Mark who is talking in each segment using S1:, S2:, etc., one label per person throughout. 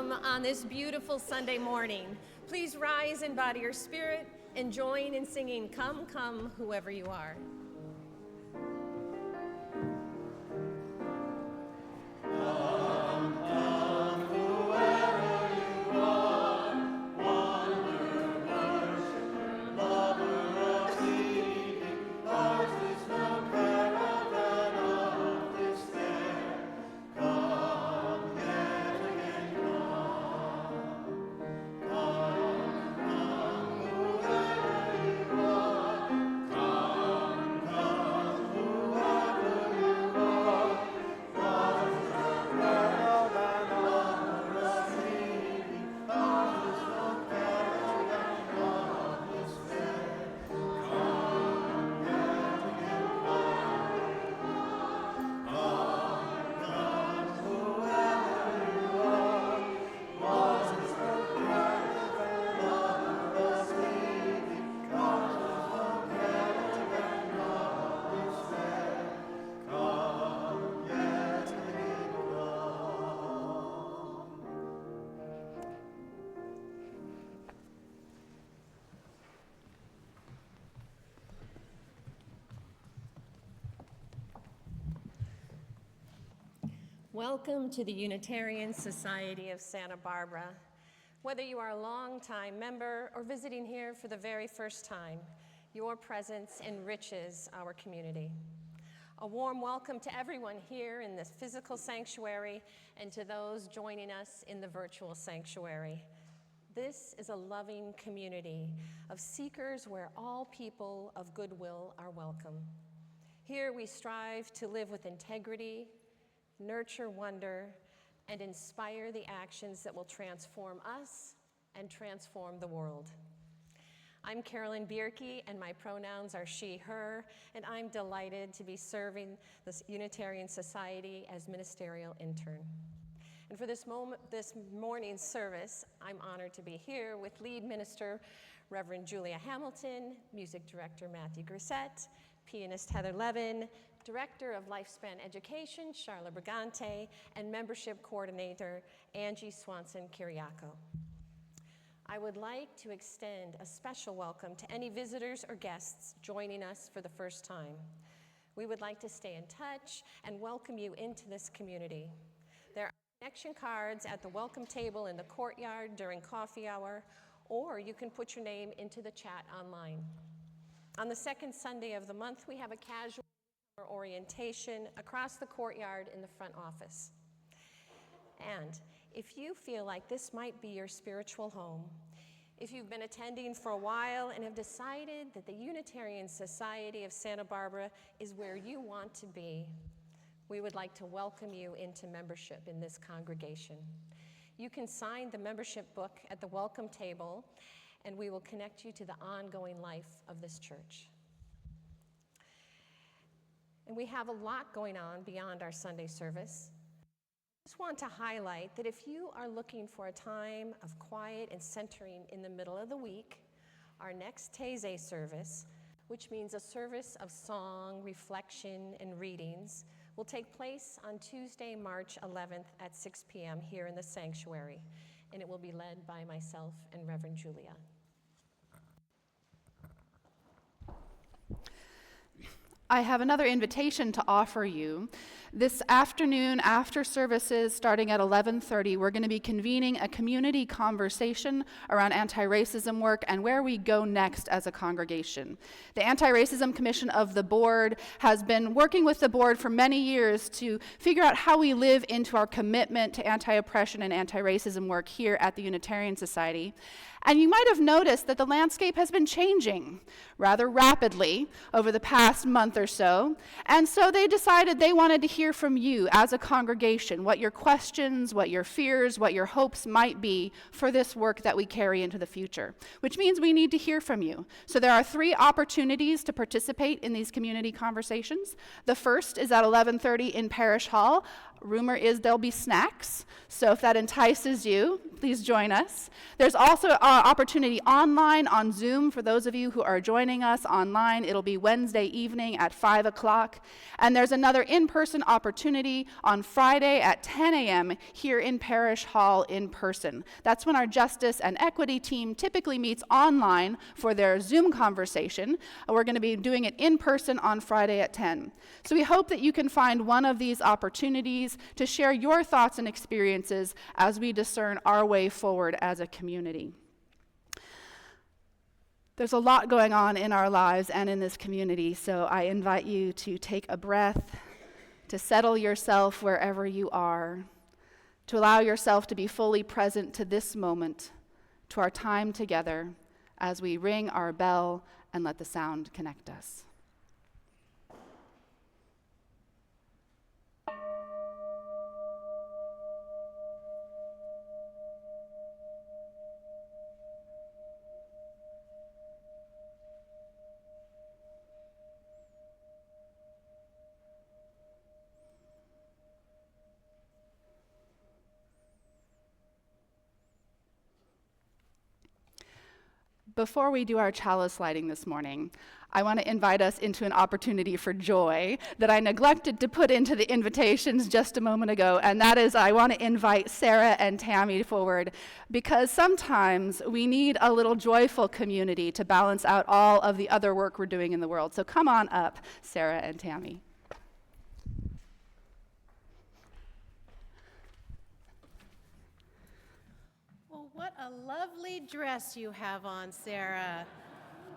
S1: welcome on this beautiful Sunday morning. Please rise in body or spirit and join in singing Come, Come, Whoever You Are. Welcome to the Unitarian Society of Santa Barbara. Whether you are a longtime member or visiting here for the very first time, your presence enriches our community. A warm welcome to everyone here in this physical sanctuary and to those joining us in the virtual sanctuary. This is a loving community of seekers where all people of goodwill are welcome. Here we strive to live with integrity, nurture wonder, and inspire the actions that will transform us and transform the world. I'm Carolyn Bierke, and my pronouns are she, her, and I'm delighted to be serving the Unitarian Society as ministerial intern. And for this morning's service, I'm honored to be here with lead minister Reverend Julia Hamilton, music director Matthew Grissett, pianist Heather Levin, Director of Lifespan Education, Charla Brigante, and Membership Coordinator, Angie Swanson-Kiriakou. I would like to extend a special welcome to any visitors or guests joining us for the first time. We would like to stay in touch and welcome you into this community. There are connection cards at the welcome table in the courtyard during coffee hour, or you can put your name into the chat online. On the second Sunday of the month, we have a casual orientation across the courtyard in the front office. And if you feel like this might be your spiritual home, if you've been attending for a while and have decided that the Unitarian Society of Santa Barbara is where you want to be, we would like to welcome you into membership in this congregation. You can sign the membership book at the welcome table, and we will connect you to the ongoing life of this church. And we have a lot going on beyond our Sunday service. I just want to highlight that if you are looking for a time of quiet and centering in the middle of the week, our next Taizé service, which means a service of song, reflection, and readings, will take place on Tuesday, March 11th at 6 p.m. here in the sanctuary, and it will be led by myself and Reverend Julia.
S2: I have another invitation to offer you. This afternoon, after services starting at 11:30, we're going to be convening a community conversation around anti-racism work and where we go next as a congregation. The Anti-Racism Commission of the board has been working with the board for many years to figure out how we live into our commitment to anti-oppression and anti-racism work here at the Unitarian Society. And you might have noticed that the landscape has been changing rather rapidly over the past month or so. And so they decided they wanted to hear from you as a congregation, what your questions, what your fears, what your hopes might be for this work that we carry into the future, which means we need to hear from you. So there are 3 opportunities to participate in these community conversations. The first is at 11:30 in Parish Hall. Rumor is there'll be snacks, so if that entices you, please join us. There's also an opportunity online on Zoom for those of you who are joining us online. It'll be Wednesday evening at 5 o'clock. And there's another in-person opportunity on Friday at 10 a.m. here in Parish Hall in person. That's when our Justice and Equity team typically meets online for their Zoom conversation. We're going to be doing it in person on Friday at 10. So we hope that you can find one of these opportunities to share your thoughts and experiences as we discern our way forward as a community. There's a lot going on in our lives and in this community, so I invite you to take a breath, to settle yourself wherever you are, to allow yourself to be fully present to this moment, to our time together as we ring our bell and let the sound connect us. Before we do our chalice lighting this morning, I want to invite us into an opportunity for joy that I neglected to put into the invitations just a moment ago, and that is I want to invite Sarah and Tammy forward, because sometimes we need a little joyful community to balance out all of the other work we're doing in the world. So come on up, Sarah and Tammy.
S3: What a lovely dress you have on, Sarah.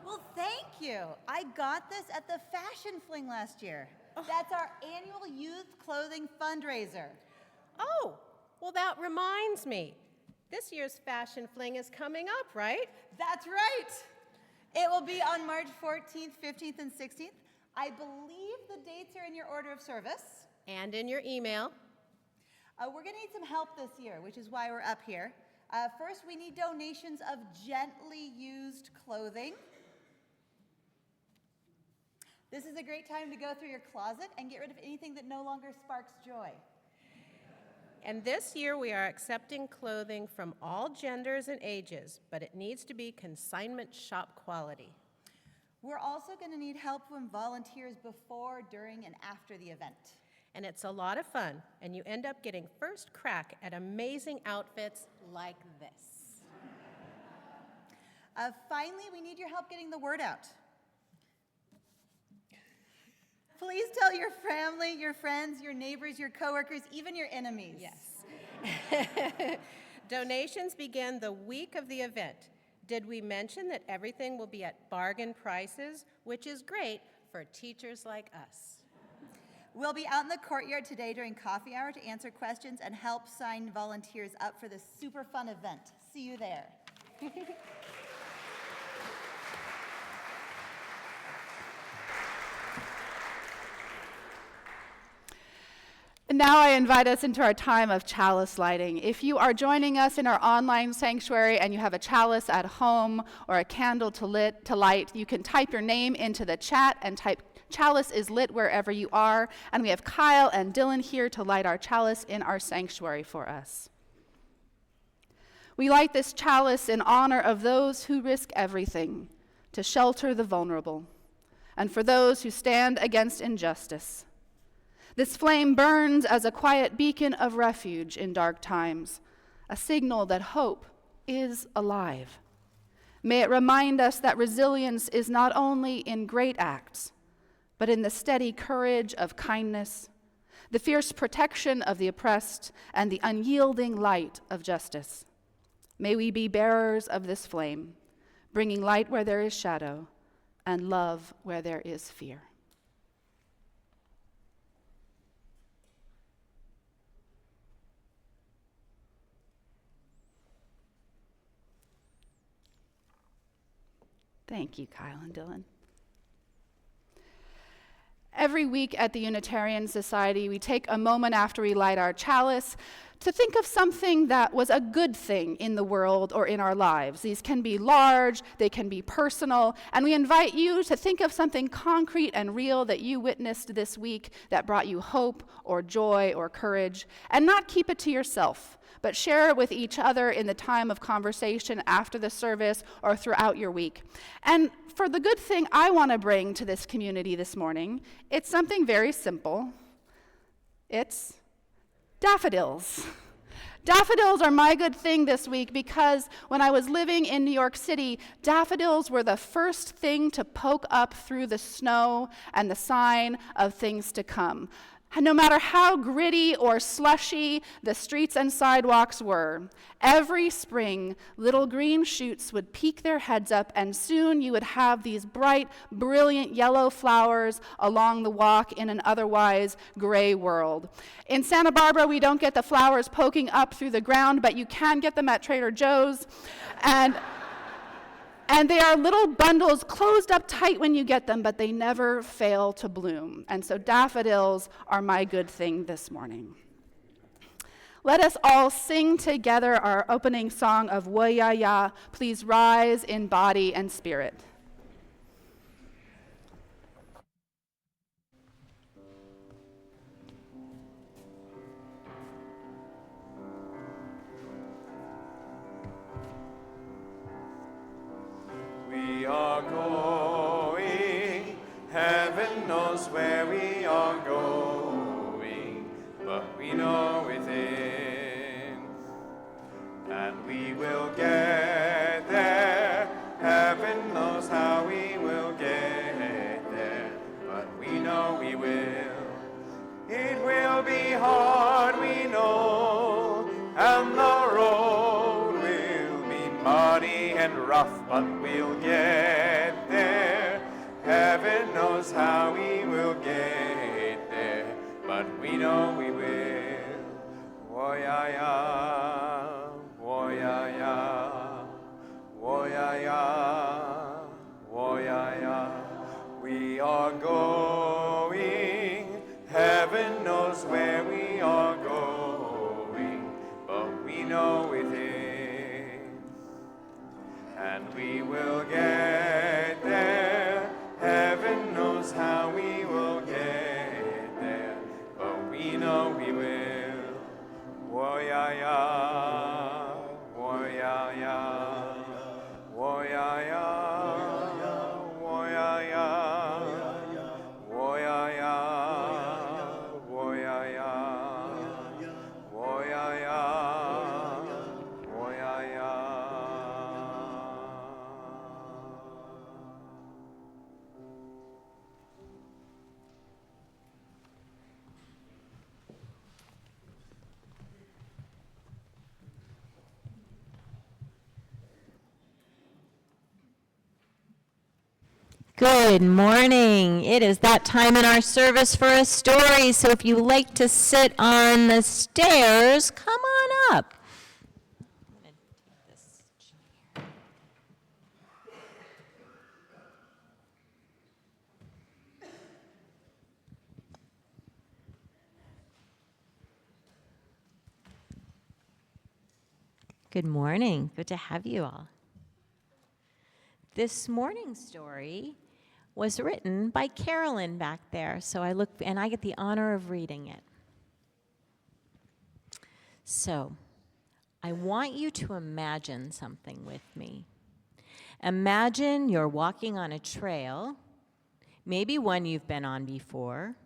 S4: Well, thank you. I got this at the Fashion Fling last year. That's our annual youth clothing fundraiser.
S3: Oh, well, that reminds me. This year's Fashion Fling is coming up, right?
S4: That's right. It will be on March 14th, 15th, and 16th. I believe the dates are in your order of service.
S3: And in your email.
S4: We're going to need some help this year, which is why we're up here. First, we need donations of gently used clothing. This is a great time to go through your closet and get rid of anything that no longer sparks joy.
S3: And this year we are accepting clothing from all genders and ages, but it needs to be consignment shop quality.
S4: We're also going to need help from volunteers before, during, and after the event.
S3: And it's a lot of fun, and you end up getting first crack at amazing outfits like this.
S4: Finally, we need your help getting the word out. Please tell your family, your friends, your neighbors, your coworkers, even your enemies.
S3: Yes. Donations begin the week of the event. Did we mention that everything will be at bargain prices, which is great for teachers like us?
S4: We'll be out in the courtyard today during coffee hour to answer questions and help sign volunteers up for this super fun event. See you there.
S2: And now I invite us into our time of chalice lighting. If you are joining us in our online sanctuary and you have a chalice at home or a candle to light, you can type your name into the chat and type "chalice is lit" wherever you are. And we have Kyle and Dylan here to light our chalice in our sanctuary for us. We light this chalice in honor of those who risk everything to shelter the vulnerable and for those who stand against injustice. This flame burns as a quiet beacon of refuge in dark times, a signal that hope is alive. May it remind us that resilience is not only in great acts, but in the steady courage of kindness, the fierce protection of the oppressed, and the unyielding light of justice. May we be bearers of this flame, bringing light where there is shadow and love where there is fear. Thank you, Kyle and Dylan. Every week at the Unitarian Society, we take a moment after we light our chalice to think of something that was a good thing in the world or in our lives. These can be large, they can be personal, and we invite you to think of something concrete and real that you witnessed this week that brought you hope or joy or courage, and not keep it to yourself, but share it with each other in the time of conversation after the service or throughout your week. And for the good thing I want to bring to this community this morning, it's something very simple. It's daffodils. Daffodils are my good thing this week because when I was living in New York City, daffodils were the first thing to poke up through the snow and the sign of things to come. And no matter how gritty or slushy the streets and sidewalks were, every spring, little green shoots would peek their heads up, and soon you would have these bright, brilliant yellow flowers along the walk in an otherwise gray world. In Santa Barbara, we don't get the flowers poking up through the ground, but you can get them at Trader Joe's. And they are little bundles closed up tight when you get them, but they never fail to bloom. And so daffodils are my good thing this morning. Let us all sing together our opening song of Woyaya. Please rise in body and spirit.
S5: We are going, heaven knows where we are going, but we know within, and we will get there. Heaven knows how we will get there, but we know we will. It will be hard, we know, and the road will be muddy and rough, but we'll get there. Heaven knows how we will get there, but we know we will. Woyaya, woyaya, woyaya, woyaya. We are going, heaven knows where we are going, but we know within, and we will get there. Heaven knows how we will get there, but we know we will. Woyaya, woyaya, woyaya, woyaya, woyaya, woyaya, woyaya, woyaya.
S6: Good morning. It is that time in our service for a story. So if you like to sit on the stairs, come on up. I'm gonna take this chair. Good morning. Good to have you all. This morning's story was written by Carolyn back there, so I get the honor of reading it. So, I want you to imagine something with me. Imagine you're walking on a trail, maybe one you've been on before.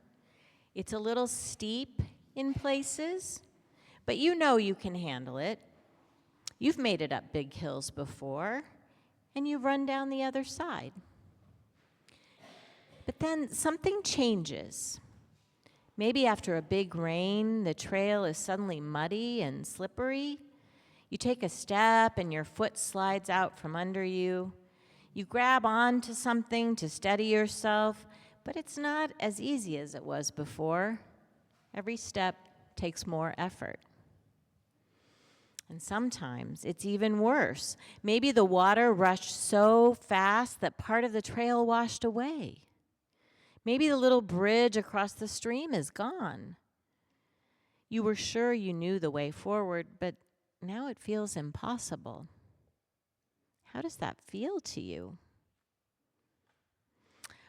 S6: It's a little steep in places, but you know you can handle it. You've made it up big hills before, and you run down the other side. But then something changes. Maybe after a big rain, the trail is suddenly muddy and slippery. You take a step and your foot slides out from under you. You grab onto something to steady yourself, but it's not as easy as it was before. Every step takes more effort. And sometimes it's even worse. Maybe the water rushed so fast that part of the trail washed away. Maybe the little bridge across the stream is gone. You were sure you knew the way forward, but now it feels impossible. How does that feel to you?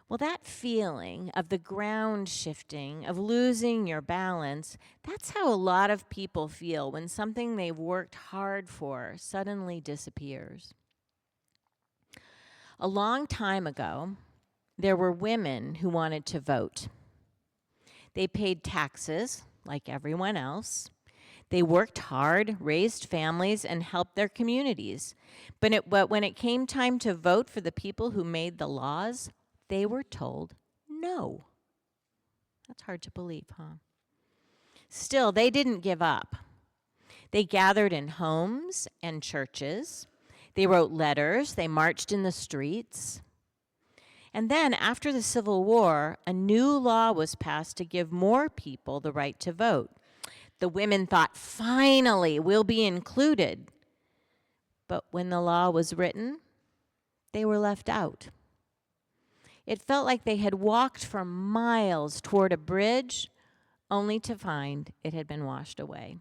S6: Well, that feeling of the ground shifting, of losing your balance, that's how a lot of people feel when something they've worked hard for suddenly disappears. A long time ago, there were women who wanted to vote. They paid taxes, like everyone else. They worked hard, raised families, and helped their communities. But when it came time to vote for the people who made the laws, they were told no. That's hard to believe, huh? Still, they didn't give up. They gathered in homes and churches. They wrote letters. They marched in the streets. And then, after the Civil War, a new law was passed to give more people the right to vote. The women thought, finally, we'll be included. But when the law was written, they were left out. It felt like they had walked for miles toward a bridge, only to find it had been washed away.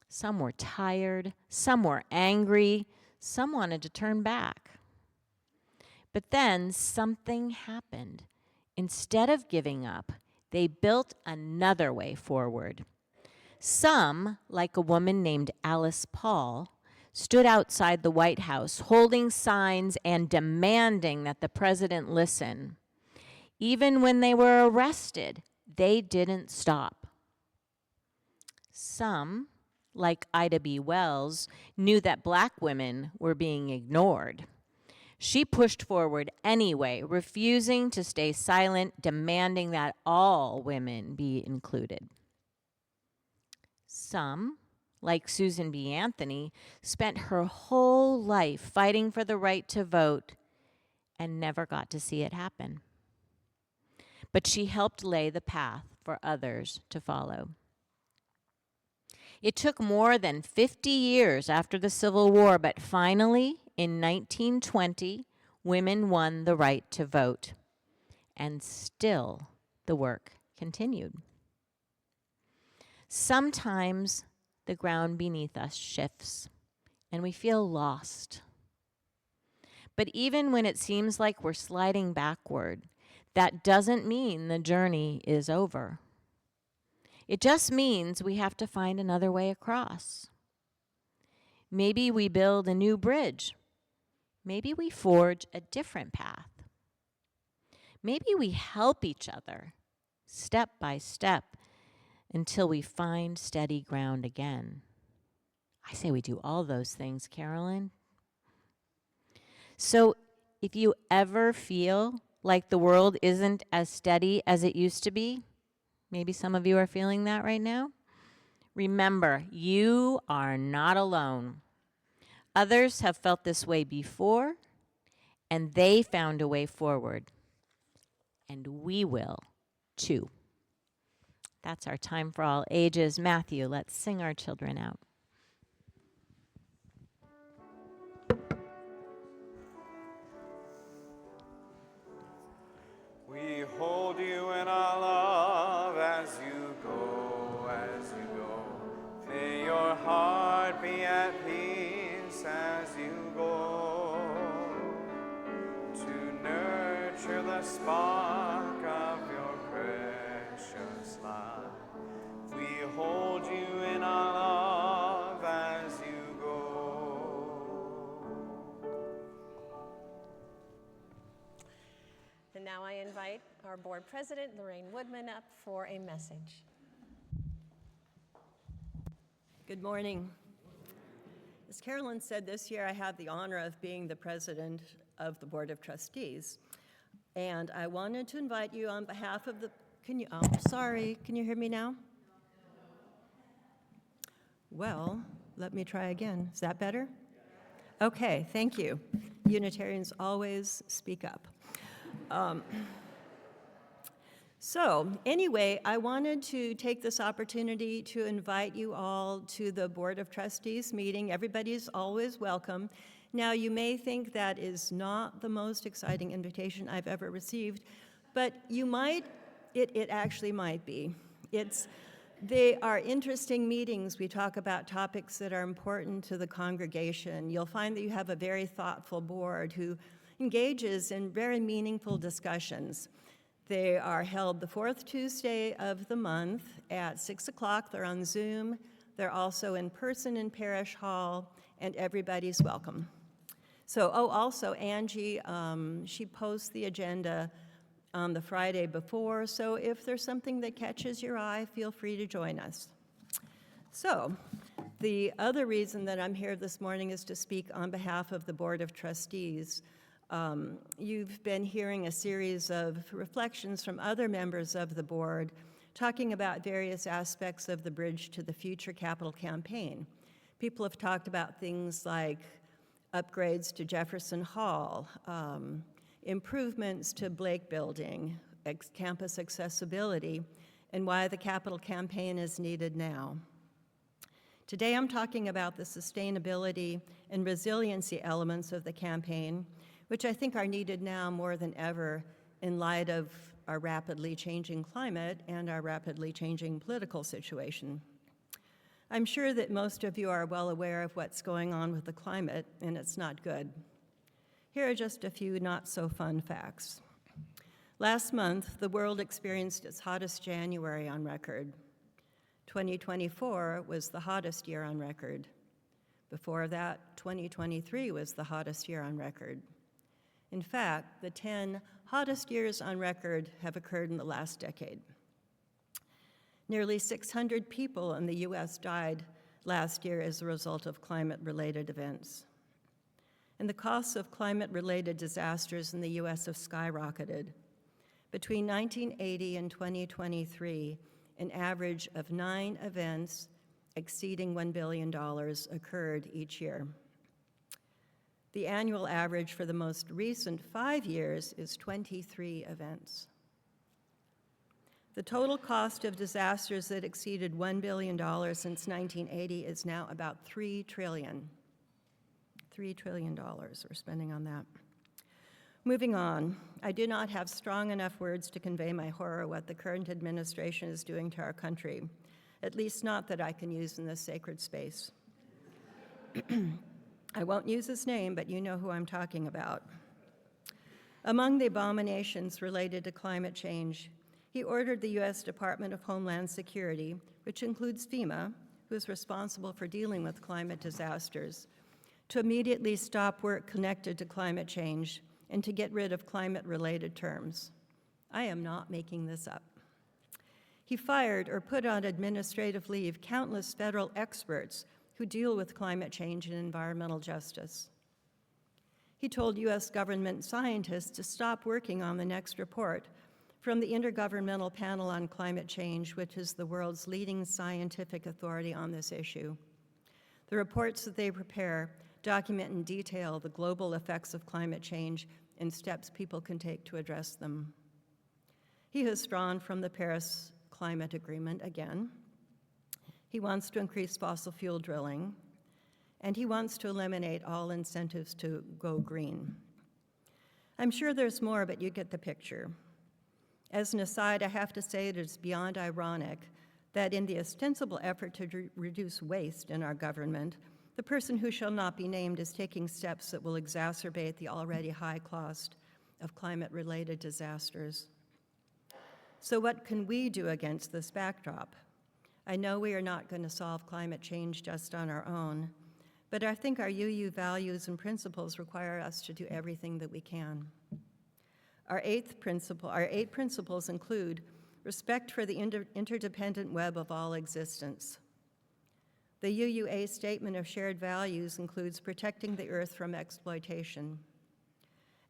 S6: Some were tired, some were angry, some wanted to turn back. But then something happened. Instead of giving up, they built another way forward. Some, like a woman named Alice Paul, stood outside the White House holding signs and demanding that the president listen. Even when they were arrested, they didn't stop. Some, like Ida B. Wells, knew that black women were being ignored. She pushed forward anyway, refusing to stay silent, demanding that all women be included. Some, like Susan B. Anthony, spent her whole life fighting for the right to vote and never got to see it happen. But she helped lay the path for others to follow. It took more than 50 years after the Civil War, but finally, in 1920, women won the right to vote. And still, the work continued. Sometimes the ground beneath us shifts, and we feel lost. But even when it seems like we're sliding backward, that doesn't mean the journey is over. It just means we have to find another way across. Maybe we build a new bridge. Maybe we forge a different path. Maybe we help each other, step by step, until we find steady ground again. I say we do all those things, Carolyn. So if you ever feel like the world isn't as steady as it used to be, maybe some of you are feeling that right now, remember, you are not alone. Others have felt this way before, and they found a way forward. And we will, too. That's our time for all ages. Matthew, let's sing our children out.
S5: We hold you in our love as you go, as you go. May your heart be at peace as you go. To nurture the spark of your precious life. We hold you in our love as you go.
S1: And now I invite our board president, Lorraine Woodman, up for a message.
S7: Good morning. As Carolyn said, this year I have the honor of being the president of the Board of Trustees. And I wanted to invite you on behalf of the, can you hear me now? Well, let me try again. Is that better? Okay, thank you. Unitarians always speak up. So anyway, I wanted to take this opportunity to invite you all to the Board of Trustees meeting. Everybody's always welcome. Now, you may think that is not the most exciting invitation I've ever received, but you might, it actually might be. It's They are interesting meetings. We talk about topics that are important to the congregation. You'll find that you have a very thoughtful board who engages in very meaningful discussions. They are held the fourth Tuesday of the month at 6 o'clock. They're on Zoom. They're also in person in Parish Hall, and everybody's welcome. So, also Angie, she posts the agenda on the Friday before, so if there's something that catches your eye, feel free to join us. So, the other reason that I'm here this morning is to speak on behalf of the Board of Trustees. You've been hearing a series of reflections from other members of the board talking about various aspects of the Bridge to the Future capital campaign. People have talked about things like upgrades to Jefferson Hall, improvements to Blake Building, campus accessibility, and why the capital campaign is needed now. Today I'm talking about the sustainability and resiliency elements of the campaign, which I think are needed now more than ever in light of our rapidly changing climate and our rapidly changing political situation. I'm sure that most of you are well aware of what's going on with the climate, and it's not good. Here are just a few not-so-fun facts. Last month, the world experienced its hottest January on record. 2024 was the hottest year on record. Before that, 2023 was the hottest year on record. In fact, the 10 hottest years on record have occurred in the last decade. Nearly 600 people in the U.S. died last year as a result of climate-related events. And the costs of climate-related disasters in the U.S. have skyrocketed. Between 1980 and 2023, an average of 9 events exceeding $1 billion occurred each year. The annual average for the most recent 5 years is 23 events. The total cost of disasters that exceeded $1 billion since 1980 is now about $3 trillion. $3 trillion we're spending on that. Moving on, I do not have strong enough words to convey my horror at what the current administration is doing to our country, at least not that I can use in this sacred space. I won't use his name, but you know who I'm talking about. Among the abominations related to climate change, he ordered the U.S. Department of Homeland Security, which includes FEMA, who is responsible for dealing with climate disasters, to immediately stop work connected to climate change and to get rid of climate-related terms. I am not making this up. He fired or put on administrative leave countless federal experts who deal with climate change and environmental justice. He told U.S. government scientists to stop working on the next report from the Intergovernmental Panel on Climate Change, which is the world's leading scientific authority on this issue. The reports that they prepare document in detail the global effects of climate change and steps people can take to address them. He has drawn from the Paris Climate Agreement again. He wants to increase fossil fuel drilling, and he wants to eliminate all incentives to go green. I'm sure there's more, but you get the picture. As an aside, I have to say it is beyond ironic that in the ostensible effort to reduce waste in our government, the person who shall not be named is taking steps that will exacerbate the already high cost of climate-related disasters. So what can we do against this backdrop? I know we are not going to solve climate change just on our own, but I think our UU values and principles require us to do everything that we can. Our eight principles include respect for the interdependent web of all existence. The UUA Statement of Shared Values includes protecting the earth from exploitation.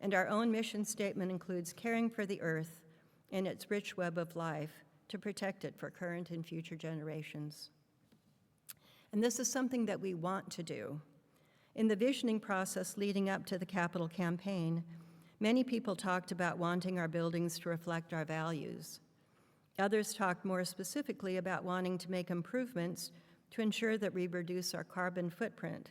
S7: And our own mission statement includes caring for the earth and its rich web of life to protect it for current and future generations. And this is something that we want to do. In the visioning process leading up to the capital campaign, many people talked about wanting our buildings to reflect our values. Others talked more specifically about wanting to make improvements to ensure that we reduce our carbon footprint.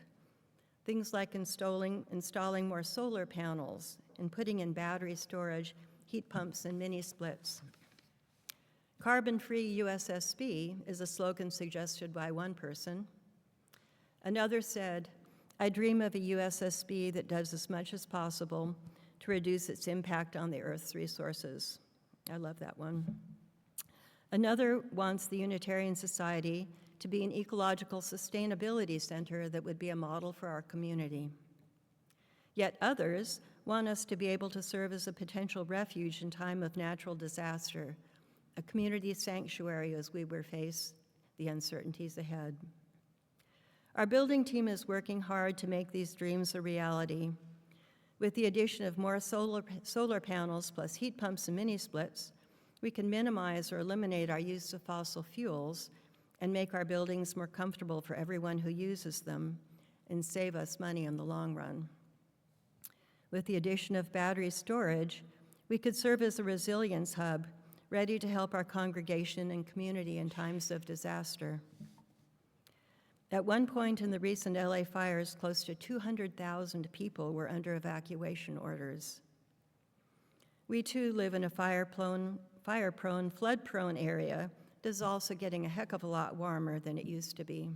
S7: Things like installing more solar panels and putting in battery storage, heat pumps, and mini splits. Carbon-free USSB is a slogan suggested by one person. Another said, I dream of a USSB that does as much as possible to reduce its impact on the Earth's resources. I love that one. Another wants the Unitarian Society to be an ecological sustainability center that would be a model for our community. Yet others want us to be able to serve as a potential refuge in time of natural disaster, a community sanctuary as we will face the uncertainties ahead. Our building team is working hard to make these dreams a reality. With the addition of more solar panels plus heat pumps and mini splits, we can minimize or eliminate our use of fossil fuels and make our buildings more comfortable for everyone who uses them and save us money in the long run. With the addition of battery storage, we could serve as a resilience hub, ready to help our congregation and community in times of disaster. At one point in the recent LA fires, close to 200,000 people were under evacuation orders. We too live in a fire-prone, flood-prone area that is also getting a heck of a lot warmer than it used to be.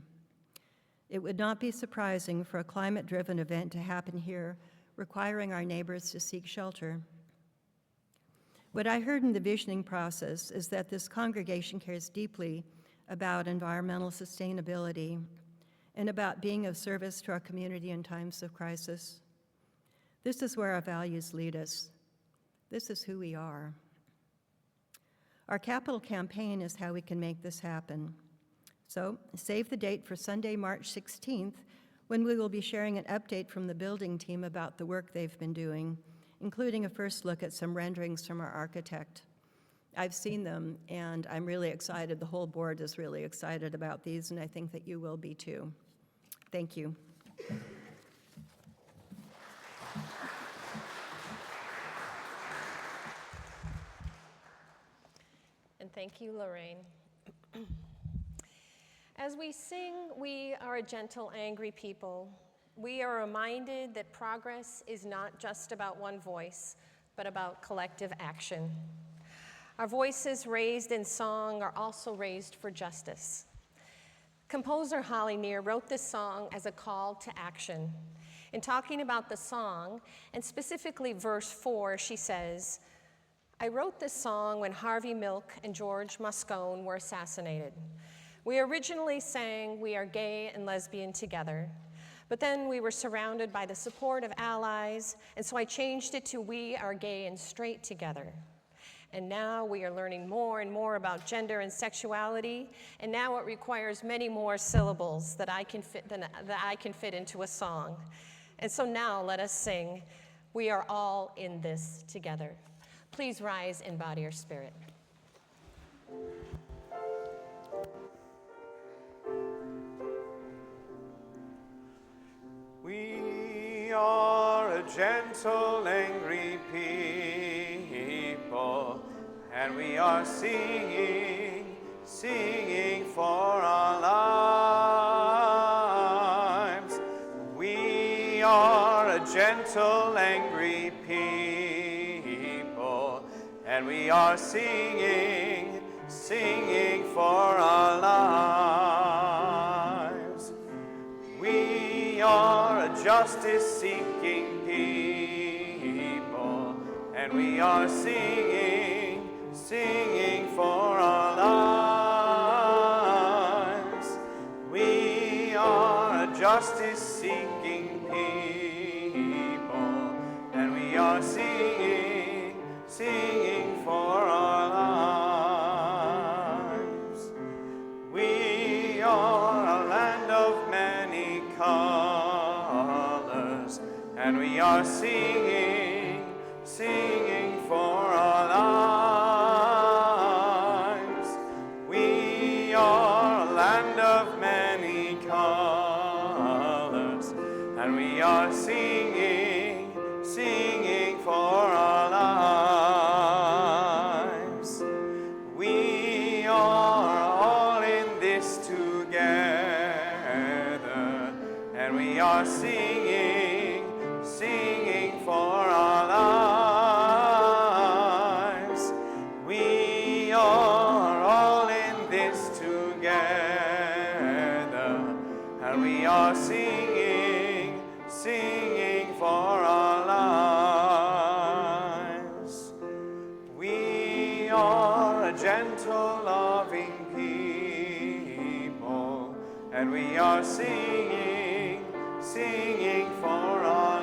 S7: It would not be surprising for a climate-driven event to happen here, requiring our neighbors to seek shelter. What I heard in the visioning process is that this congregation cares deeply about environmental sustainability and about being of service to our community in times of crisis. This is where our values lead us. This is who we are. Our capital campaign is how we can make this happen. So save the date for Sunday, March 16th, when we will be sharing an update from the building team about the work they've been doing, including a first look at some renderings from our architect. I've seen them, and I'm really excited. The whole board is really excited about these, and I think that you will be too. Thank you.
S1: And thank you, Lorraine. As we sing, we are a gentle, angry people. We are reminded that progress is not just about one voice, but about collective action. Our voices raised in song are also raised for justice. Composer Holly Near wrote this song as a call to action. In talking about the song, and specifically verse 4, she says, I wrote this song when Harvey Milk and George Moscone were assassinated. We originally sang We Are Gay and Lesbian Together, but then we were surrounded by the support of allies, and so I changed it to We Are Gay and Straight Together. And now we are learning more and more about gender and sexuality, and now it requires many more syllables that I can fit into a song. And so now let us sing, We Are All in This Together. Please rise in body or spirit.
S5: We are a gentle, angry people, and we are singing for our lives. We are a gentle, angry people, and we are singing for our lives. We are a justice-seeking people, and we are singing for our lives. We are a justice-seeking people, and we are singing for our lives. We are a land of many colors, and we are singing for our lives. are singing, singing for our lives. We are a gentle, loving people, and we are singing, singing for our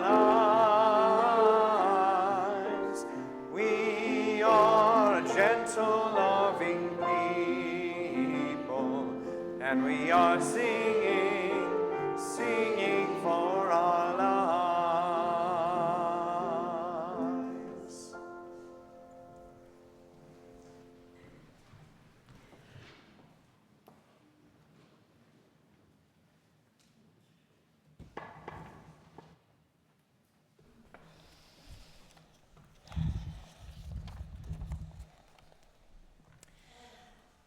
S5: lives. We are a gentle, loving people, and we are singing, singing for our lives.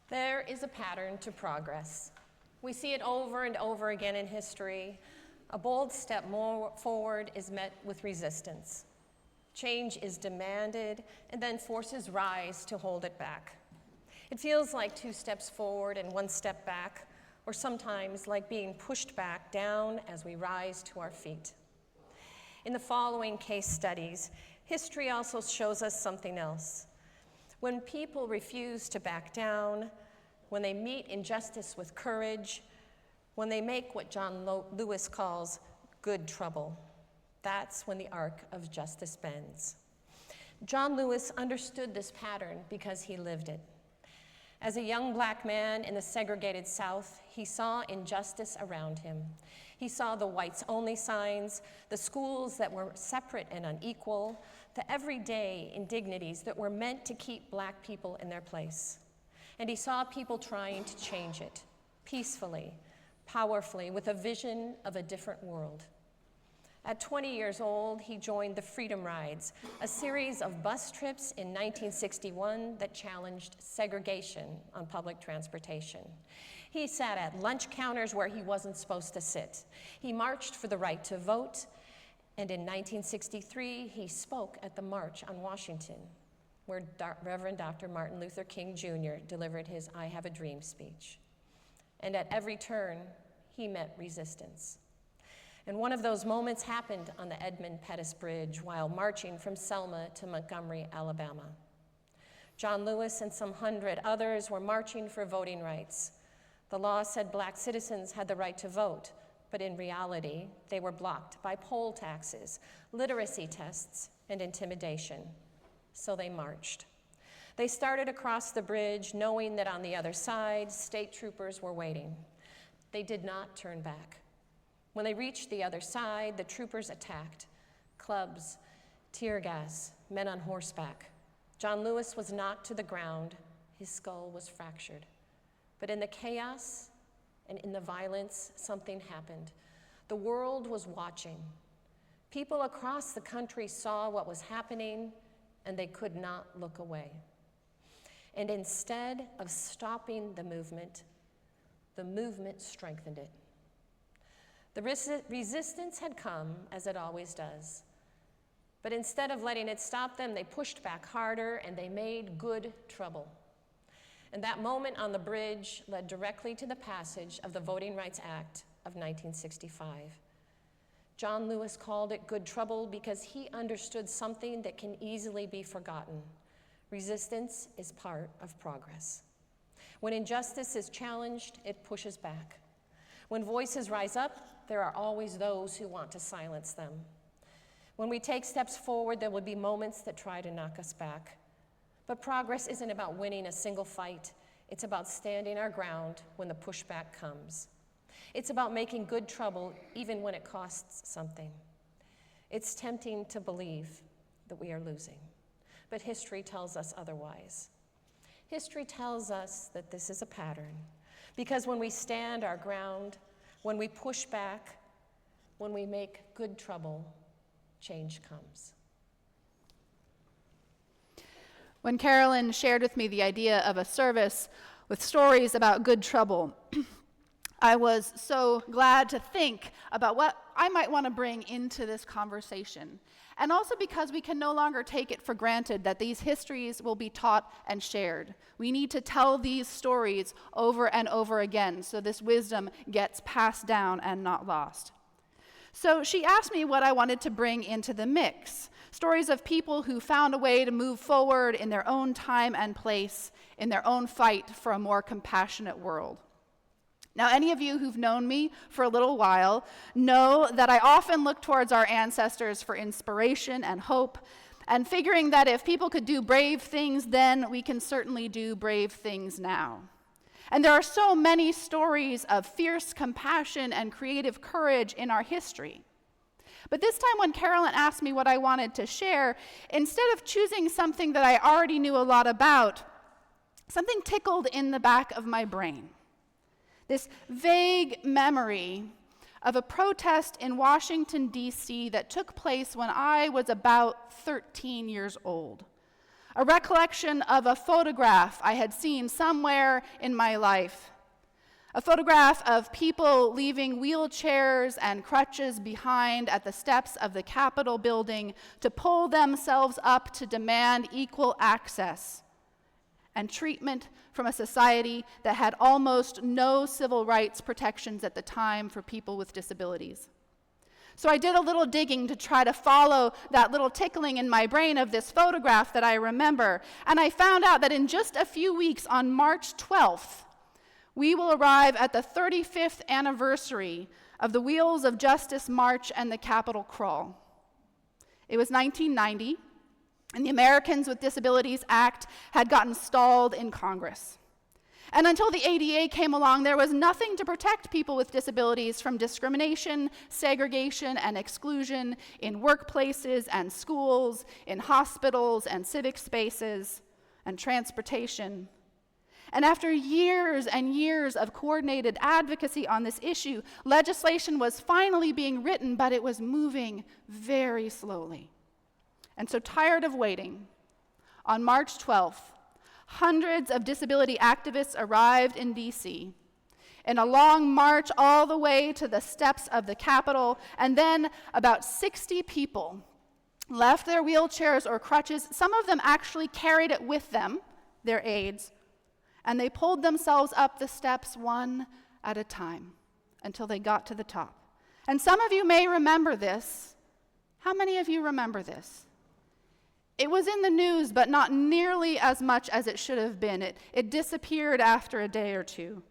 S1: There is a pattern to progress. We see it over and over again in history. A bold step more forward is met with resistance. Change is demanded, and then forces rise to hold it back. It feels like 2 steps forward and 1 step back, or sometimes like being pushed back down as we rise to our feet. In the following case studies, history also shows us something else. When people refuse to back down, when they meet injustice with courage, when they make what John Lewis calls good trouble, that's when the arc of justice bends. John Lewis understood this pattern because he lived it. As a young black man in the segregated South, he saw injustice around him. He saw the whites-only signs, the schools that were separate and unequal, the everyday indignities that were meant to keep black people in their place. And he saw people trying to change it, peacefully, powerfully, with a vision of a different world. At 20 years old, he joined the Freedom Rides, a series of bus trips in 1961 that challenged segregation on public transportation. He sat at lunch counters where he wasn't supposed to sit. He marched for the right to vote, and in 1963, he spoke at the March on Washington, where Reverend Dr. Martin Luther King Jr. delivered his I Have a Dream speech. And at every turn, he met resistance. And one of those moments happened on the Edmund Pettus Bridge while marching from Selma to Montgomery, Alabama. John Lewis and some 100 others were marching for voting rights. The law said black citizens had the right to vote, but in reality, they were blocked by poll taxes, literacy tests, and intimidation. So they marched. They started across the bridge, knowing that on the other side, state troopers were waiting. They did not turn back. When they reached the other side, the troopers attacked. Clubs, tear gas, men on horseback. John Lewis was knocked to the ground. His skull was fractured. But in the chaos and in the violence, something happened. The world was watching. People across the country saw what was happening, and they could not look away. And instead of stopping the movement strengthened it. The resistance had come, as it always does. But instead of letting it stop them, they pushed back harder and they made good trouble. And that moment on the bridge led directly to the passage of the Voting Rights Act of 1965. John Lewis called it good trouble because he understood something that can easily be forgotten. Resistance is part of progress. When injustice is challenged, it pushes back. When voices rise up, there are always those who want to silence them. When we take steps forward, there will be moments that try to knock us back. But progress isn't about winning a single fight. It's about standing our ground when the pushback comes. It's about making good trouble even when it costs something. It's tempting to believe that we are losing, but history tells us otherwise. History tells us that this is a pattern, because when we stand our ground, when we push back, when we make good trouble, change comes.
S2: When Carolyn shared with me the idea of a service with stories about good trouble, I was so glad to think about what I might want to bring into this conversation. And also because we can no longer take it for granted that these histories will be taught and shared. We need to tell these stories over and over again so this wisdom gets passed down and not lost. So she asked me what I wanted to bring into the mix. Stories of people who found a way to move forward in their own time and place, in their own fight for a more compassionate world. Now, any of you who've known me for a little while know that I often look towards our ancestors for inspiration and hope, and figuring that if people could do brave things then, we can certainly do brave things now. And there are so many stories of fierce compassion and creative courage in our history. But this time when Carolyn asked me what I wanted to share, instead of choosing something that I already knew a lot about, something tickled in the back of my brain. This vague memory of a protest in Washington, D.C. that took place when I was about 13 years old. A recollection of a photograph I had seen somewhere in my life. A photograph of people leaving wheelchairs and crutches behind at the steps of the Capitol building to pull themselves up to demand equal access and treatment from a society that had almost no civil rights protections at the time for people with disabilities. So I did a little digging to try to follow that little tickling in my brain of this photograph that I remember, and I found out that in just a few weeks, on March 12th, we will arrive at the 35th anniversary of the Wheels of Justice March and the Capitol Crawl. It was 1990. And the Americans with Disabilities Act had gotten stalled in Congress. And until the ADA came along, there was nothing to protect people with disabilities from discrimination, segregation, and exclusion in workplaces and schools, in hospitals and civic spaces, and transportation. And after years and years of coordinated advocacy on this issue, legislation was finally being written, but it was moving very slowly. And so, tired of waiting, on March 12th, hundreds of disability activists arrived in D.C. in a long march all the way to the steps of the Capitol, and then about 60 people left their wheelchairs or crutches. Some of them actually carried it with them, their aids, and they pulled themselves up the steps one at a time until they got to the top. And some of you may remember this. How many of you remember this? It was in the news, but not nearly as much as it should have been. It disappeared after a day or two.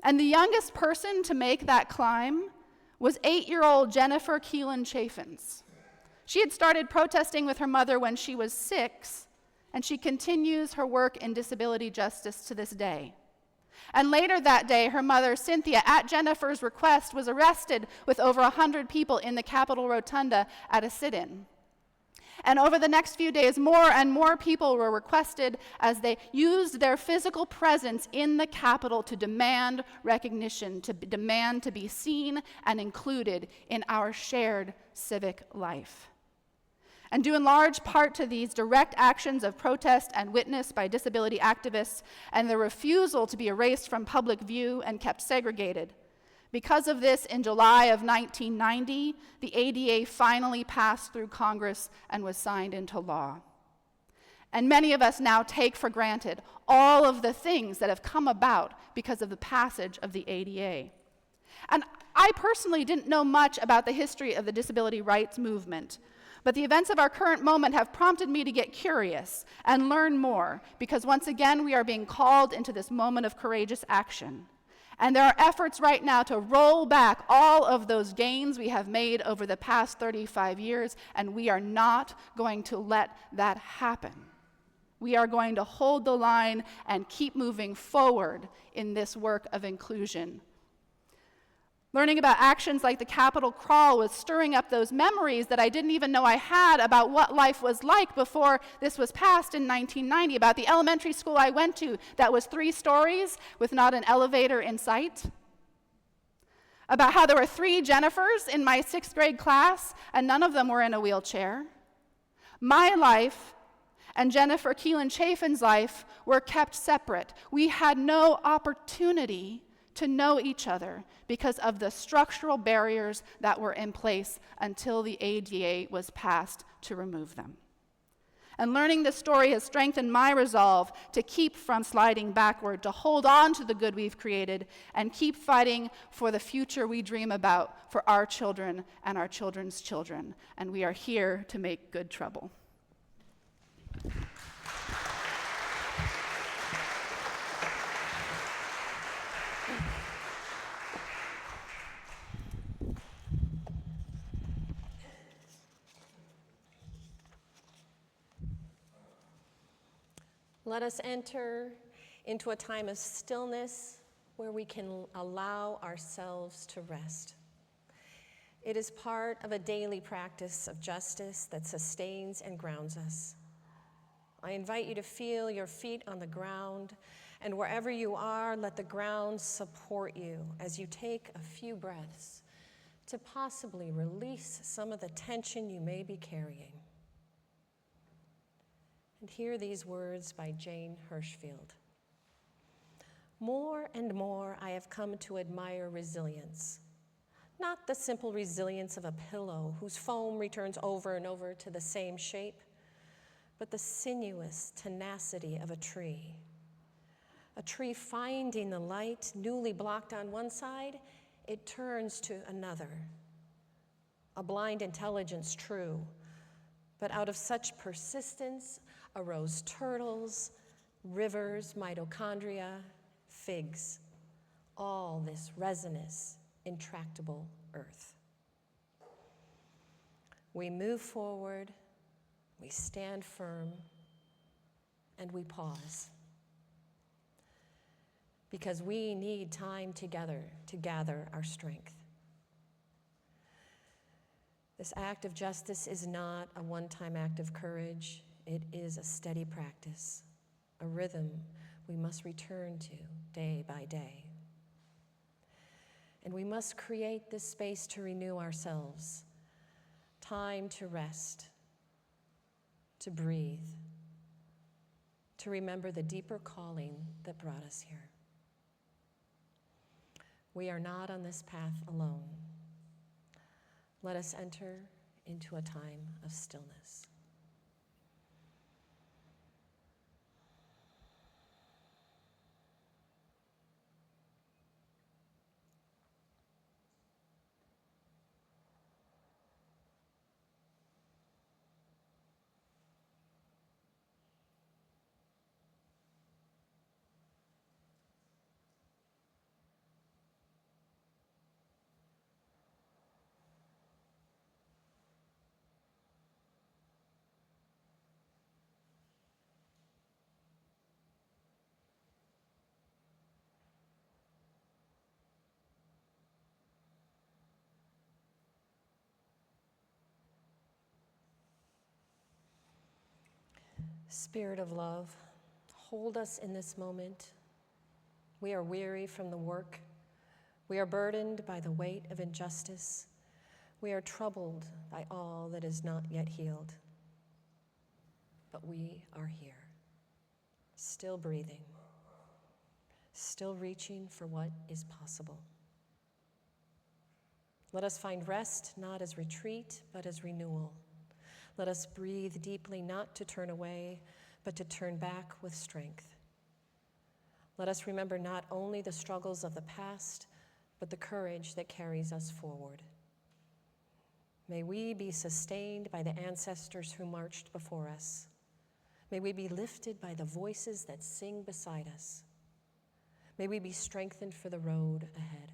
S2: And the youngest person to make that climb was 8-year-old Jennifer Keelan Chaffins. She had started protesting with her mother when she was 6, and she continues her work in disability justice to this day. And later that day, her mother, Cynthia, at Jennifer's request, was arrested with over 100 people in the Capitol Rotunda at a sit-in. And over the next few days, more and more people were requested as they used their physical presence in the Capitol to demand recognition, to demand to be seen and included in our shared civic life. And due in large part to these direct actions of protest and witness by disability activists and the refusal to be erased from public view and kept segregated, because of this, in July of 1990, the ADA finally passed through Congress and was signed into law. And many of us now take for granted all of the things that have come about because of the passage of the ADA. And I personally didn't know much about the history of the disability rights movement, but the events of our current moment have prompted me to get curious and learn more, because once again, we are being called into this moment of courageous action. And there are efforts right now to roll back all of those gains we have made over the past 35 years, and we are not going to let that happen. We are going to hold the line and keep moving forward in this work of inclusion. Learning about actions like the Capitol Crawl was stirring up those memories that I didn't even know I had about what life was like before this was passed in 1990, about the elementary school I went to that was 3 stories with not an elevator in sight, about how there were 3 Jennifers in my 6th grade class and none of them were in a wheelchair. My life and Jennifer Keelan Chaffin's life were kept separate. We had no opportunity to know each other because of the structural barriers that were in place until the ADA was passed to remove them. And learning this story has strengthened my resolve to keep from sliding backward, to hold on to the good we've created, and keep fighting for the future we dream about for our children and our children's children. And we are here to make good trouble.
S1: Let us enter into a time of stillness where we can allow ourselves to rest. It is part of a daily practice of justice that sustains and grounds us. I invite you to feel your feet on the ground, and wherever you are, let the ground support you as you take a few breaths to possibly release some of the tension you may be carrying. And hear these words by Jane Hirschfield. More and more I have come to admire resilience. Not the simple resilience of a pillow whose foam returns over and over to the same shape, but the sinuous tenacity of a tree. A tree finding the light newly blocked on one side, it turns to another. A blind intelligence, true, but out of such persistence arose turtles, rivers, mitochondria, figs, all this resinous, intractable earth. We move forward, we stand firm, and we pause. Because we need time together to gather our strength. This act of justice is not a one-time act of courage. It is a steady practice, a rhythm we must return to day by day. And we must create this space to renew ourselves, time to rest, to breathe, to remember the deeper calling that brought us here. We are not on this path alone. Let us enter into a time of stillness. Spirit of love, hold us in this moment. We are weary from the work. We are burdened by the weight of injustice. We are troubled by all that is not yet healed. But we are here, still breathing, still reaching for what is possible. Let us find rest not as retreat, but as renewal. Let us breathe deeply, not to turn away, but to turn back with strength. Let us remember not only the struggles of the past, but the courage that carries us forward. May we be sustained by the ancestors who marched before us. May we be lifted by the voices that sing beside us. May we be strengthened for the road ahead.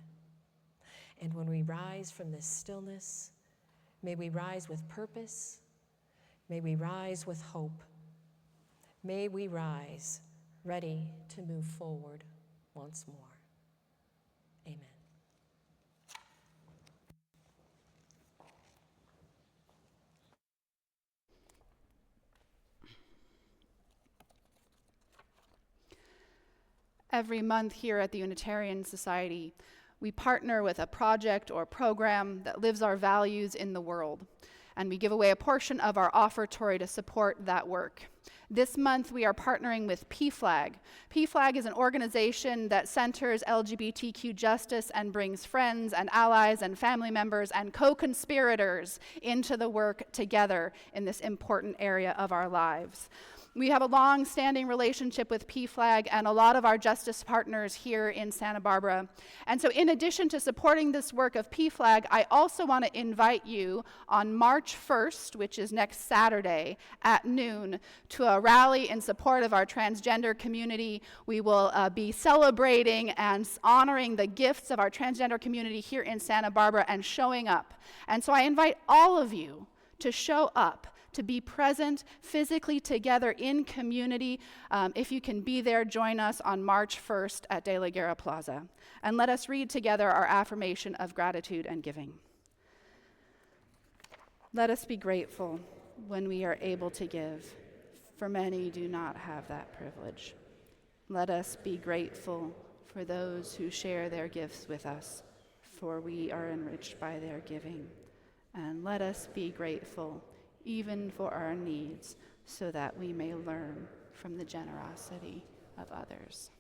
S1: And when we rise from this stillness, may we rise with purpose. May we rise with hope. May we rise ready to move forward once more. Amen.
S2: Every month here at the Unitarian Society, we partner with a project or program that lives our values in the world, and we give away a portion of our offertory to support that work. This month, we are partnering with PFLAG. PFLAG is an organization that centers LGBTQ justice and brings friends and allies and family members and co-conspirators into the work together in this important area of our lives. We have a long-standing relationship with PFLAG and a lot of our justice partners here in Santa Barbara. And so in addition to supporting this work of PFLAG, I also want to invite you on March 1st, which is next Saturday at noon, to a rally in support of our transgender community. We will be celebrating and honoring the gifts of our transgender community here in Santa Barbara and showing up. And so I invite all of you to show up, to be present physically together in community. If you can be there, join us on March 1st at De La Guerra Plaza. And let us read together our affirmation of gratitude and giving. Let us be grateful when we are able to give, for many do not have that privilege. Let us be grateful for those who share their gifts with us, for we are enriched by their giving. And let us be grateful even for our needs, so that we may learn from the generosity of others.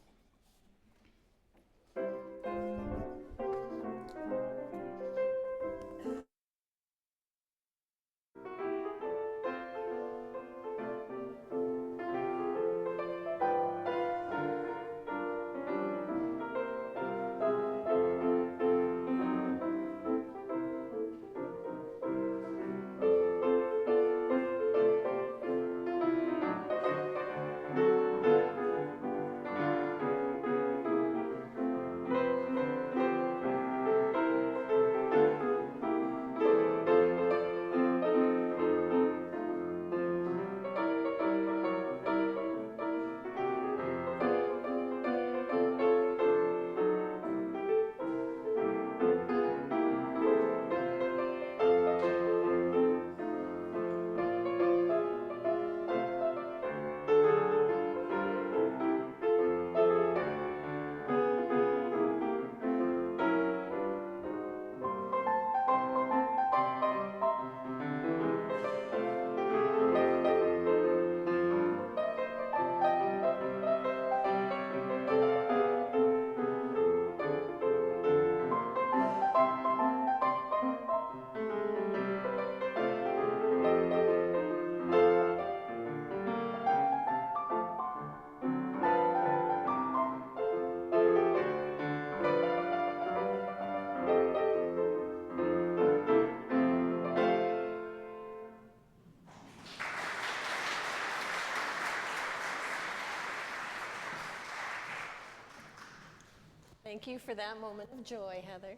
S1: Thank you for that moment of joy, Heather.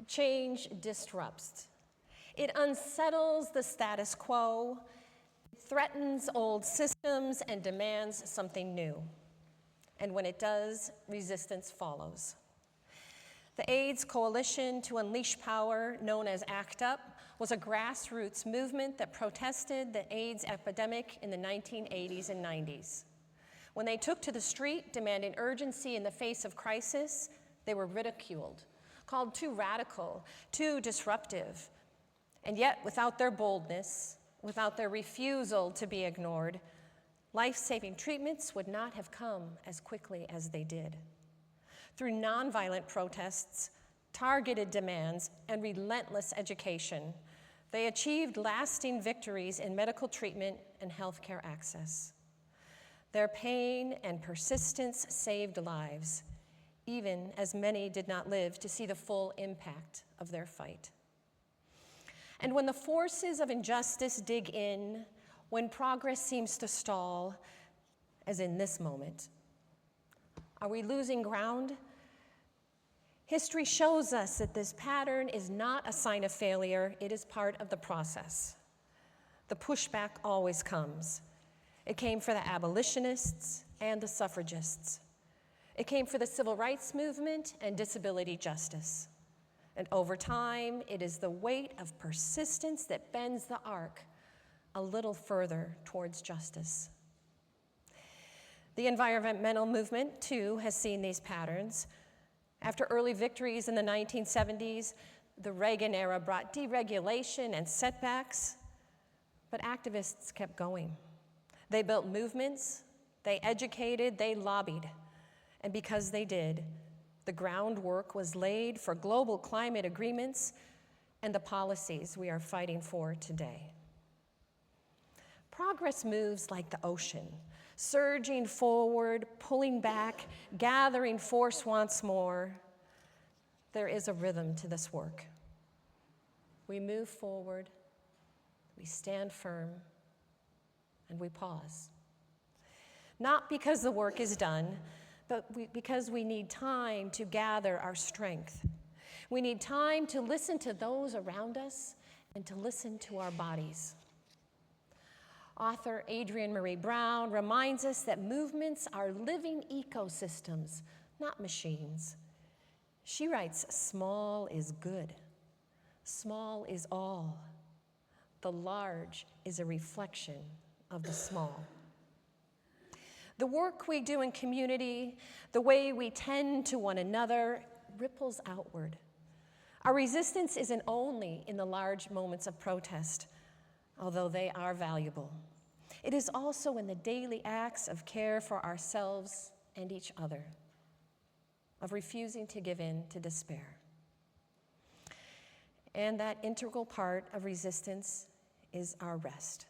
S1: Change disrupts. It unsettles the status quo, threatens old systems, and demands something new. And when it does, resistance follows. The AIDS Coalition to Unleash Power, known as ACT UP, was a grassroots movement that protested the AIDS epidemic in the 1980s and 90s. When they took to the street demanding urgency in the face of crisis, they were ridiculed, called too radical, too disruptive. And yet, without their boldness, without their refusal to be ignored, life-saving treatments would not have come as quickly as they did. Through nonviolent protests, targeted demands, and relentless education, they achieved lasting victories in medical treatment and healthcare access. Their pain and persistence saved lives, even as many did not live to see the full impact of their fight. And when the forces of injustice dig in, when progress seems to stall, as in this moment, are we losing ground? History shows us that this pattern is not a sign of failure, it is part of the process. The pushback always comes. It came for the abolitionists and the suffragists. It came for the civil rights movement and disability justice. And over time, it is the weight of persistence that bends the arc a little further towards justice. The environmental movement, too, has seen these patterns. After early victories in the 1970s, the Reagan era brought deregulation and setbacks, but activists kept going. They built movements, they educated, they lobbied, and because they did, the groundwork was laid for global climate agreements and the policies we are fighting for today. Progress moves like the ocean, surging forward, pulling back, gathering force once more. There is a rhythm to this work. We move forward, we stand firm, and we pause. Not because the work is done, but because we need time to gather our strength. We need time to listen to those around us and to listen to our bodies. Author Adrienne Maree Brown reminds us that movements are living ecosystems, not machines. She writes, "Small is good. Small is all. The large is a reflection of the small." The work we do in community, the way we tend to one another, ripples outward. Our resistance isn't only in the large moments of protest, although they are valuable. It is also in the daily acts of care for ourselves and each other, of refusing to give in to despair. And that integral part of resistance is our rest.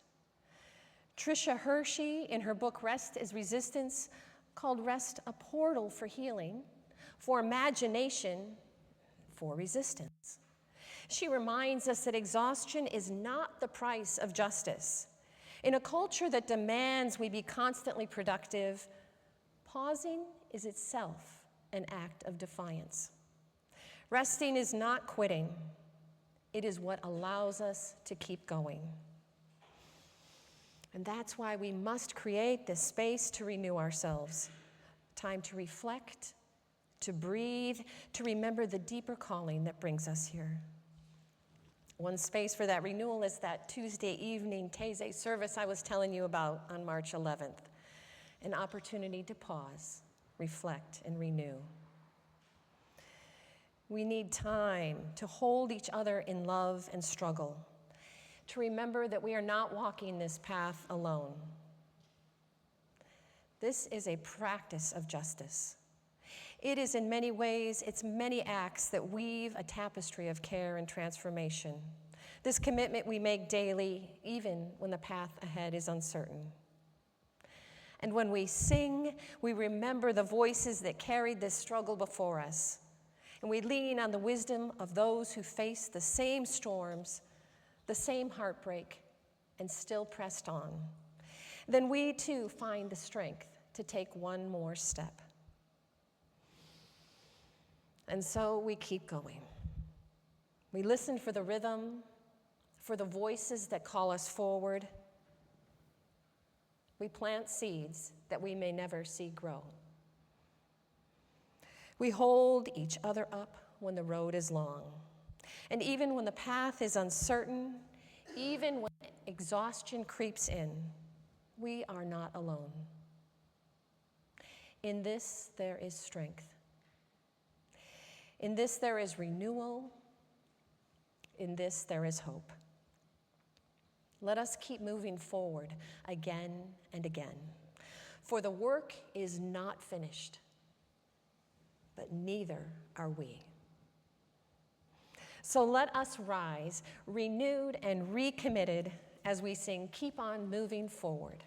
S1: Tricia Hershey, in her book Rest is Resistance, called rest a portal for healing, for imagination, for resistance. She reminds us that exhaustion is not the price of justice. In a culture that demands we be constantly productive, pausing is itself an act of defiance. Resting is not quitting. It is what allows us to keep going. And that's why we must create this space to renew ourselves, time to reflect, to breathe, to remember the deeper calling that brings us here. One space for that renewal is that Tuesday evening Taizé service I was telling you about on March 11th, an opportunity to pause, reflect, and renew. We need time to hold each other in love and struggle, to remember that we are not walking this path alone. This is a practice of justice. It is in many ways, it's many acts that weave a tapestry of care and transformation. This commitment we make daily, even when the path ahead is uncertain. And when we sing, we remember the voices that carried this struggle before us. And we lean on the wisdom of those who faced the same storms, the same heartbreak, and still pressed on. Then we too find the strength to take one more step. And so we keep going. We listen for the rhythm, for the voices that call us forward. We plant seeds that we may never see grow. We hold each other up when the road is long. And even when the path is uncertain, even when exhaustion creeps in, we are not alone. In this, there is strength. In this, there is renewal. In this, there is hope. Let us keep moving forward again and again, for the work is not finished, but neither are we. So let us rise, renewed and recommitted, as we sing, "Keep on Moving Forward."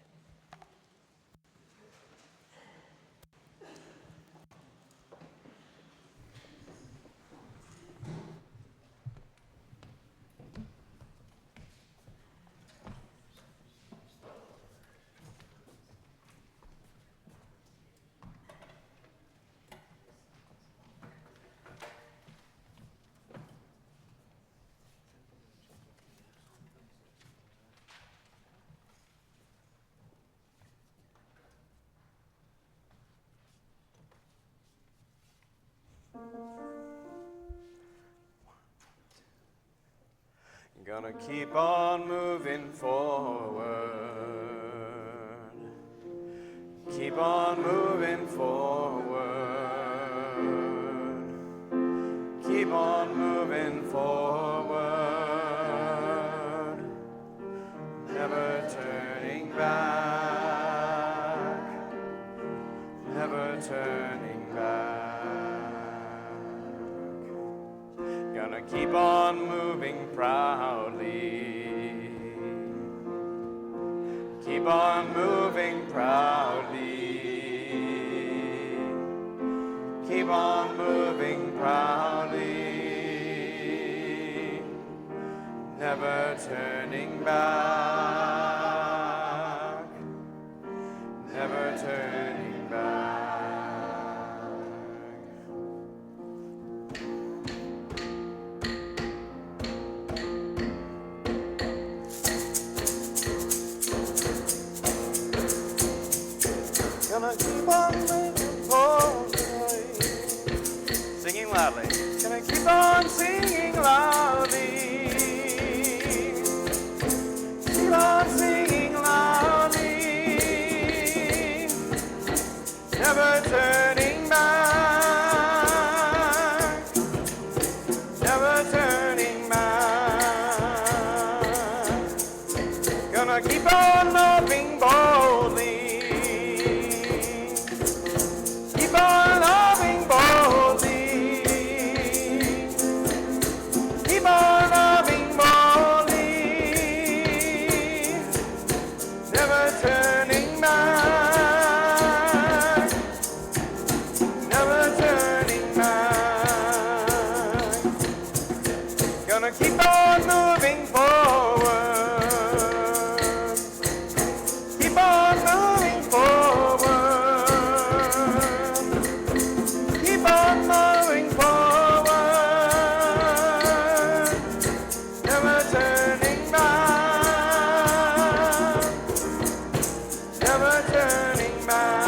S5: Gonna keep on moving forward. Keep on moving forward. on moving proudly. Keep on moving proudly. Keep on moving proudly. Never turning back. Never turning back. Gonna keep on moving forward, singing loudly. Gonna keep on singing loudly. Keep on singing loudly. Never turning back. Never turning back. Gonna keep on loving boldly. Keep on loving boldly. Keep on loving boldly. Never turning back. Never turning back. Gonna keep on moving forward. Keep on moving forward. Keep on moving forward. Never turning back. Never turning back.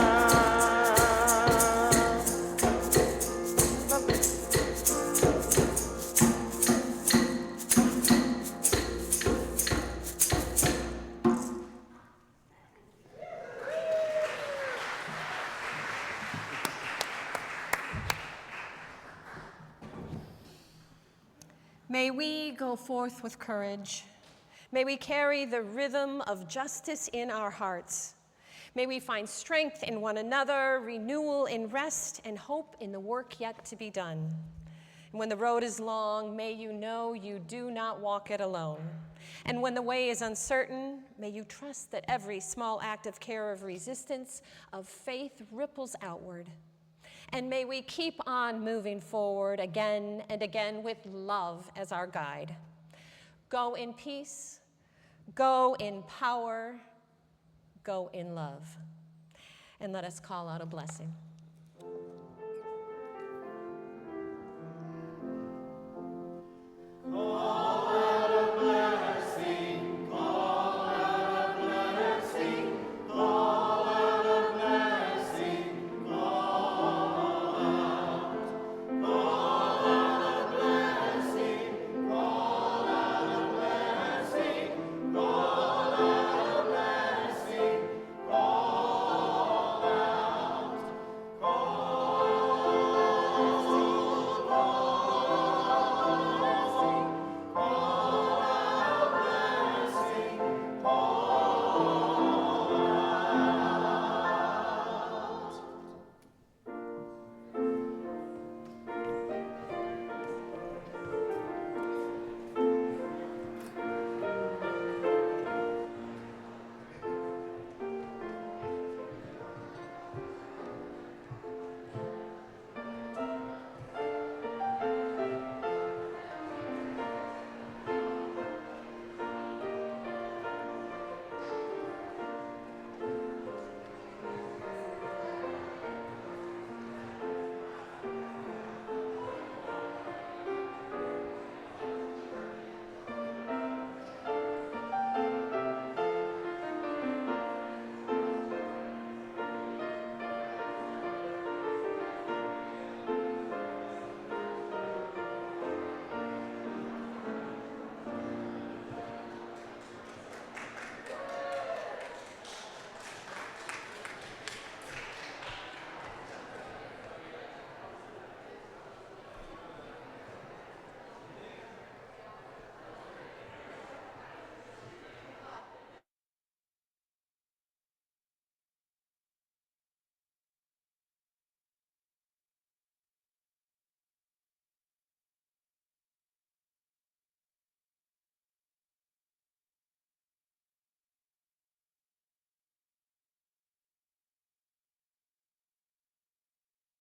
S1: May we go forth with courage. May we carry the rhythm of justice in our hearts. May we find strength in one another, renewal in rest, and hope in the work yet to be done. And when the road is long, may you know you do not walk it alone. And when the way is uncertain, may you trust that every small act of care, of resistance, of faith ripples outward. And may we keep on moving forward again and again with love as our guide. Go in peace, go in power, go in love. And let us call out a blessing.